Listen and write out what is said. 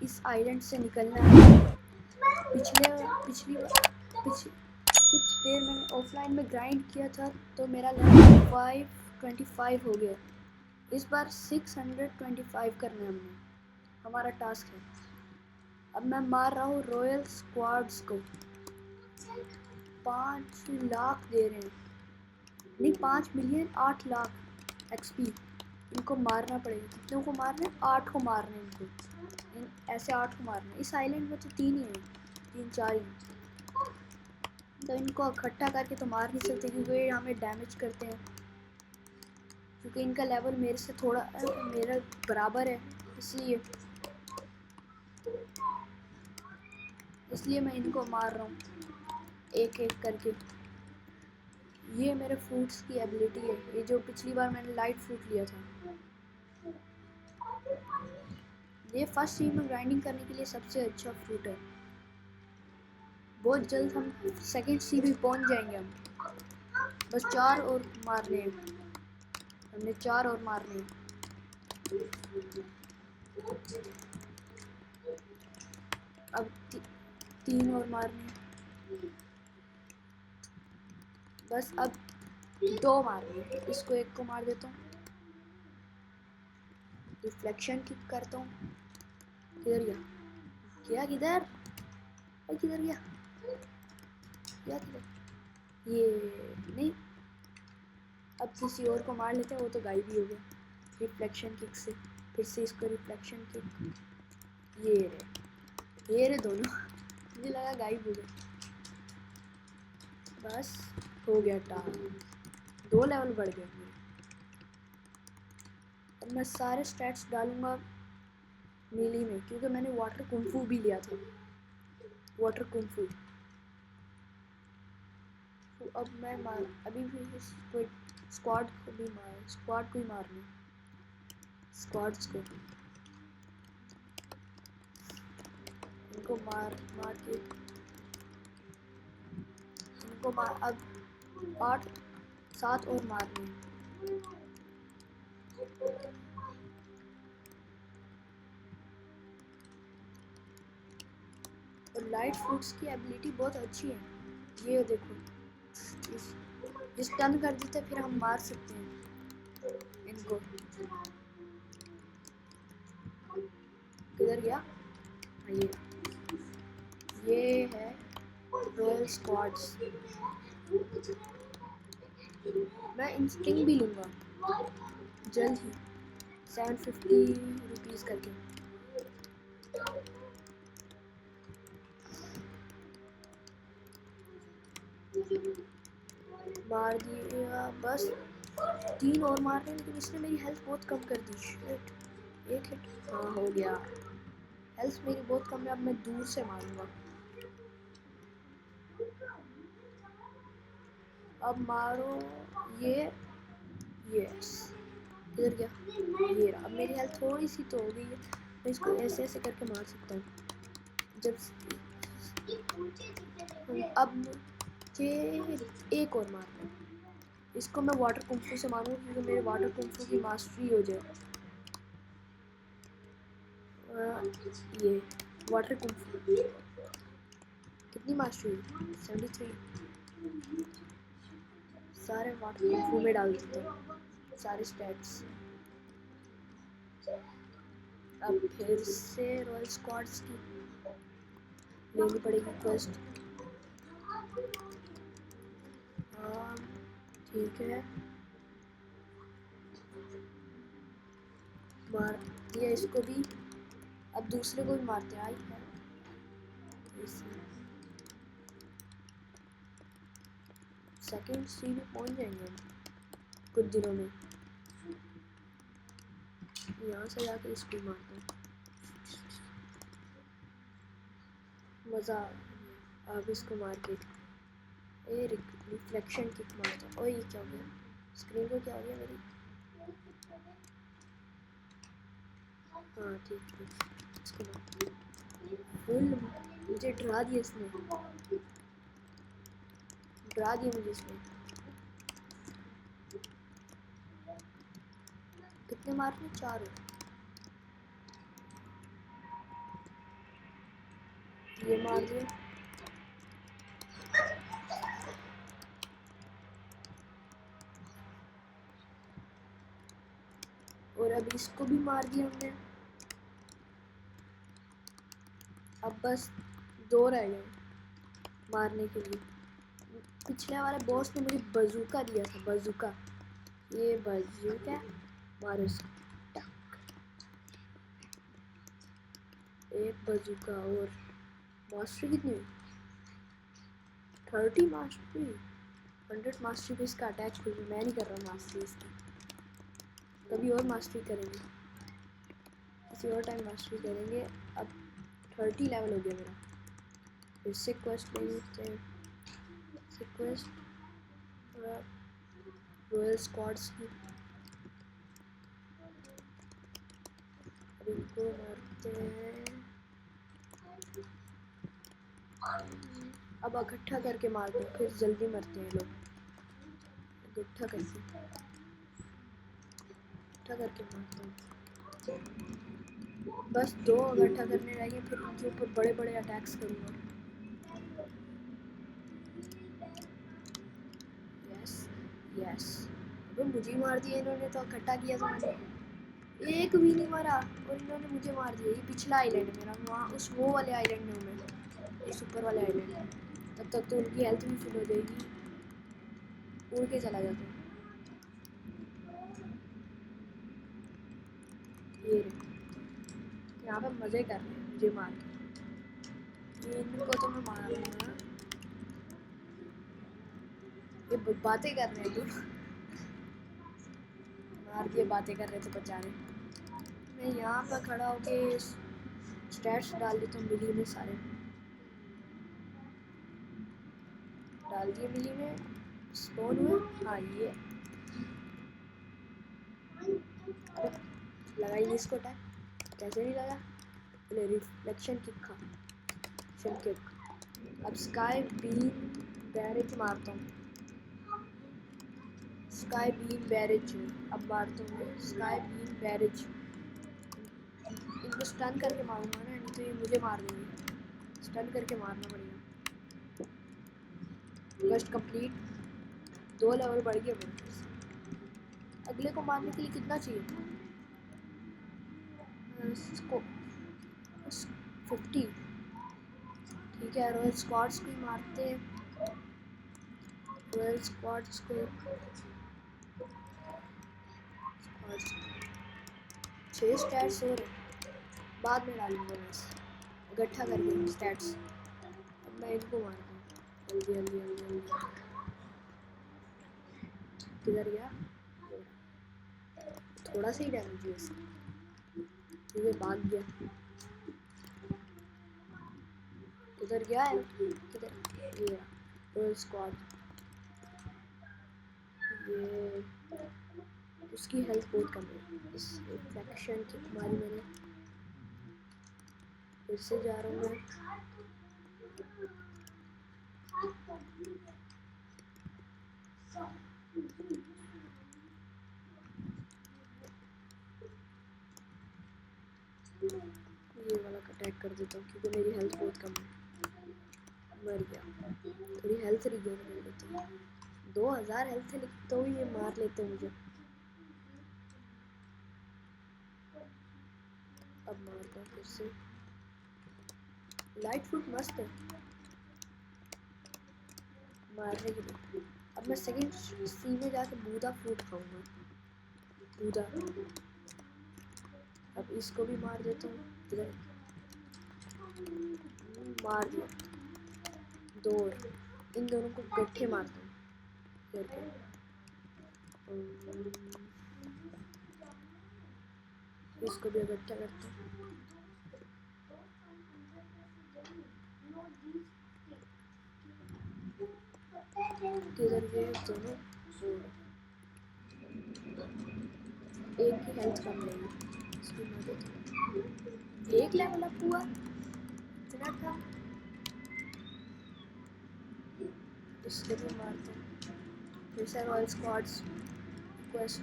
इस आइलैंड से निकलना है। कुछ देर मैंने ऑफलाइन में ग्राइंड किया था तो मेरा लेवल 525 हो गया। इस बार 625 करना है हमारा टास्क है। अब मैं मार रहा हूँ रॉयल स्क्वाड्स को। 5 लाख दे रहे हैं, नहीं 5 मिलियन 8 लाख एक्सपी। इनको मारना पड़ेगा। कितनों को मारना है? 8 को मारना है इनको। ऐसे 8 को मारना है। इस आइलैंड में तो 3 ही हैं, 3-4 ही, तो इनको इकट्ठा करके तो मार नहीं सकते क्योंकि ये हमें डैमेज करते हैं। क्योंकि इनका लेवल मेरे से थोड़ा मेरा बराबर है, इसलिए मैं इनको मार रहा हूँ एक एक करके। ये मेरे फ्रूट्स की एबिलिटी है। ये जो पिछली बार मैंने लाइट फ्रूट लिया था, ये फर्स्ट सीन में ग्राइंडिंग करने के लिए सबसे अच्छा फ्रूट है। बहुत जल्द हम सेकंड सीन में पहुंच जाएंगे। हम बस 4 और मारने हैं, हमने 4 और मारने हैं। अब 3 और मारने हैं। बस अब 2 मारने हैं। इसको एक को मार देता हूँ, रिफ्लेक्शन किक करता हूँ। किधर गया? किधर गया? ये नहीं, अब किसी और को मार लेते हैं। वो तो गायब ही हो गया रिफ्लेक्शन किक से। फिर से इसको रिफ्लेक्शन किक। ये रे दोनों मुझे लगा गायब हो गए। बस हो गया टाइम। 2 लेवल बढ़ गए मेरे। अब मैं सारे स्टैट्स डालूंगा मीली में क्योंकि मैंने वाटर कुंफू भी लिया था। वाटर कुंफू तो अब मैं अभी भी स्क्वाड को ही मारना। स्क्वाड्स को इनको मार के इनको मार। अब 8-7 और मारने। और लाइट फ्रूट्स की एबिलिटी बहुत अच्छी है। ये देखो, इस टर्न कर देते फिर हम मार सकते हैं इनको। किधर गया? ये है रॉयल स्क्वाड्स। मैं इंस्टिंग भी लूँगा जल्द ही 750 रुपीज़ करके। मार दिया। बस 3 और मार रहे हैं लेकिन इसने मेरी हेल्थ बहुत कम कर दी। शिट, एक हिट। हाँ हो गया। हेल्थ मेरी बहुत कम है। अब मैं दूर से मारूंगा। अब मारो ये। यस, किधर गया? ये रहा। अब मेरी हेल्थ थोड़ी सी तो हो गई है। मैं इसको ऐसे ऐसे करके मार सकता हूँ। जब अब मुझे एक और मारना है। इसको मैं वाटर कुंफू से मारूंगा क्योंकि मेरे वाटर कुंफू की मास्टरी हो जाए। ये वाटर कुंफू कितनी मास्टरी? 73। सारे वाटर कुंफू में डाल देते हैं, सारे स्टैट्स। अब फिर से रॉयल स्क्वाड्स की लेनी पड़ेगी क्वेस्ट। हाँ ठीक है, मार दिया इसको भी। अब दूसरे को भी मारते हैं। आई है सेकेंड सी में पहुंच जाएंगे हम कुछ दिनों में। यहाँ से जाके इसको मारते हैं। मज़ा अब इसको मार के रिफ्लेक्शन किक मारता। और ये क्या हो गया? स्क्रीन को क्या हो गया मेरी? हाँ ठीक है, इसको मार। फुल मुझे डरा दिया इसने, डरा दिया मुझे इसने। कितने मारने? 4। ये मार दिया। और अब इसको भी मार दिया हमने। अब बस 2 रह गए मारने के लिए। पिछले वाले बॉस ने मुझे बजूका दिया था, बजूका। ये बजूका मारो इसको। एक बजूका। और मास्टरी कितनी हुई? 30 मास्टरी। 100 मास्टरी पे इसका अटैच हुई। मैं नहीं कर रहा मास्टरी इसकी, कभी और मास्टरी करेंगे, किसी और टाइम मास्टरी करेंगे। अब 30 लेवल हो गया मेरा। फिर से क्वेस्ट ले लेते हैं। क्वेस्ट रॉयल स्क्वाड्स की। अब इनको मारते हैं। अब इकट्ठा करके मारते हैं, फिर जल्दी मरते हैं लोग। इकट्ठा करके मारते हैं। बस 2 इकट्ठा करने रह गए, फिर उनके ऊपर बड़े बड़े अटैक्स करूँगा। यस अबे मुझे ही मार दिया इन्होंने, तो इकट्ठा किया था मैंने। एक भी नहीं मारा और इन्होंने मुझे मार दिया। ये पिछला आइलैंड मेरा, वहाँ उस वो वाले आइलैंड में हूँ मैं, इस ऊपर वाले आइलैंड। तब तक तो उनकी हेल्थ भी फुल हो जाएगी। उड़ के चला जाता हूँ। ये यहाँ पे मज़े कर रहे हैं मुझे मार के। इनको तो मैं मार दूँगा। ये बातें कर रहे हैं तो मार दिए, बातें कर रहे थे बेचारे। मैं यहाँ पर खड़ा होके स्टैट्स डाल देता हूँ मिली में सारे। डाल दिए मिली में। स्पॉन हुए। हाँ ये लगाई नहीं इसको अटैक। कैसे नहीं लगा? पहले रिफ्लेक्शन किक खा। अब स्काई बीम बैरेज मारता हूँ। स्काई बीम बैरेज अब मारता हूँ मैं। Sky beam barrage. इनको स्टन करके मारूंगा ना, नहीं तो ये मुझे मार देंगे। स्टन करके मारना पड़ेगा। First complete. 2 लेवल बढ़ गया मेरे पास। अगले को मारने के लिए कितना चाहिए? इसको 50। ठीक है, रॉयल स्क्वाड्स को ही मारते हैं। रॉयल स्क्वाड्स को 6 स्टैट्स और बाद में डालूंगा बस, इकट्ठा करके स्टैट्स। अब मैं इनको मारता हूँ जल्दी जल्दी जल्दी जल्दी। किधर गया? थोड़ा सा ही डैमेज है इसका, ये भाग गया। किधर गया है? किधर? ये रॉयल स्क्वाड। ये उसकी हेल्थ बहुत कम है। इस इन्फेक्शन की मारी मैंने। फिर से जा रहा हूँ मैं। ये वाला अटैक कर देता हूँ क्योंकि मेरी हेल्थ बहुत कम है। मर गया। थोड़ी हेल्थ रिगेन कर लेती हूँ। 2000 हेल्थ है तो ये मार लेते हैं मुझे। अब मारता हूँ फिर से। लाइट फुट मस्त है मारने के लिए। अब मैं सेकंड सी में जाके बूदा फ्रूट खाऊंगा। बूदा। अब इसको भी मार देता हूँ। इधर मार दिया। 2 इन दोनों को इकट्ठे मारता हूँ करके। इसको भी इकट्ठा करता हूँ। किधर गए दोनों? एक की हेल्थ कम रहेगी, इसकी मदद। 1 लेवल अप हुआ, इतना कम। इसको भी मारता हूँ। फिर से रॉयल स्क्वाड्स क्वेस्ट।